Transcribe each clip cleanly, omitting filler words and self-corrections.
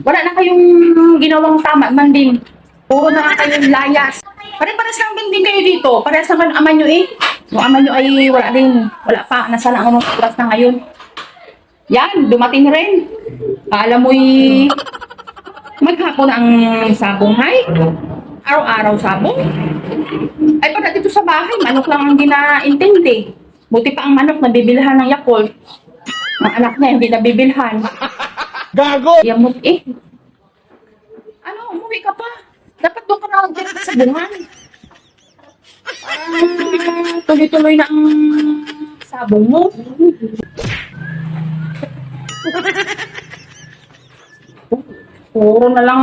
Wala na kayong ginawang tama man din. Puro na nga kayong layas. Pare-pares lang din kayo dito. Parehas naman ang ama nyo eh. Yung ama nyo ay wala din. Wala pa. Nasa lang anong oras na ngayon. Yan, dumating rin. Alam mo'y maghapon ang sabong hay. Araw-araw sabong. Ay pala dito sa bahay, manok lang ang ginaintindi. Buti pa ang manok nabibilhan ng Yakult. Ang anak niya hindi nabibilhan. Gago! Yamot eh. Ano, umuwi ka pa. Dapat doon ka na direct sa bungan. Tuloy-tuloy na ang sabong mo. Puro na lang.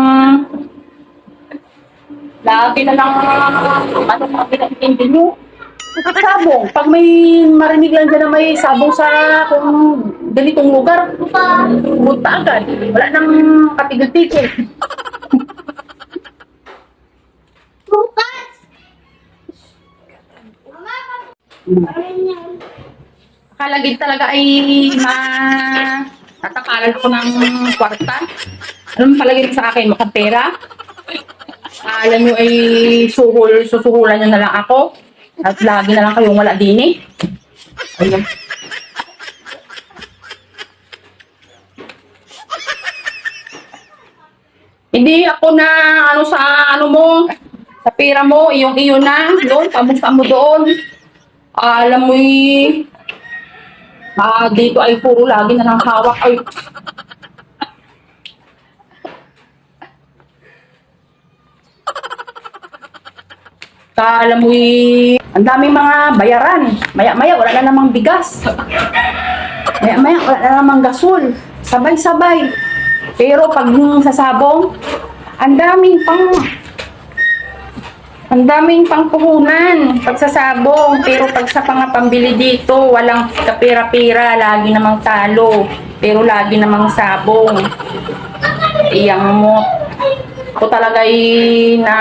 Lagi na lang ano ang pinag-intindi nyo. Sabong. Pag may marinig lang dyan na may sabong sa kung ganitong lugar, punta agad. Wala nang katigil-tigil. Kalagid talaga ay tatakalan ako ng kwarta. Anong palagay mo sa akin? Makapera? Alam nyo ay susuhulan nyo na lang ako. At lagi na lang kayong wala din eh. Ayun. Hindi ako na ano sa ano mo, sa pera mo, iyong-iyo na, doon, pamusta mo doon. Alam mo dito ay puro lagi na lang hawak. Ay, alam mo ang daming mga bayaran. Maya-maya, wala na namang bigas. Maya-maya, wala na namang gasol. Sabay-sabay. Pero pag sa sabong, ang daming pangpuhunan pag sa sabong. Pero pag sa pambili dito, walang kapira-pira, lagi namang talo. Pero lagi namang sabong. Iyang mo. Ako talaga na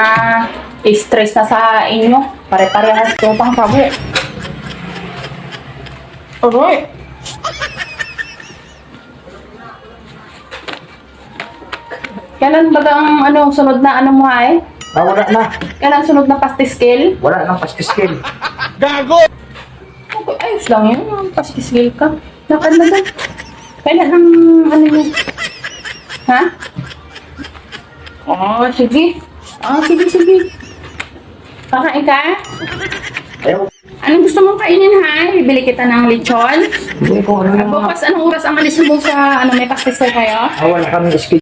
stress na sa inyo. Pare-parehas ko pang sabo. Alright. Kailan ba ang sunod na mo ay? Wala na. Kailan sunod na pastiskel? Wala nang pastiskin. Gago! Okay, ayos lang yun. Pastiskel ka. Nakad na ba? Kailan yun? Ha? Oh, sige. Sige. Kakain ka? Ayaw. Anong gusto mong kainin, ha? Bibili kita ng lechon? Hindi ko ano yung mga... Bukas, anong oras ang alis mo sa may pastiskel kayo? Wala kami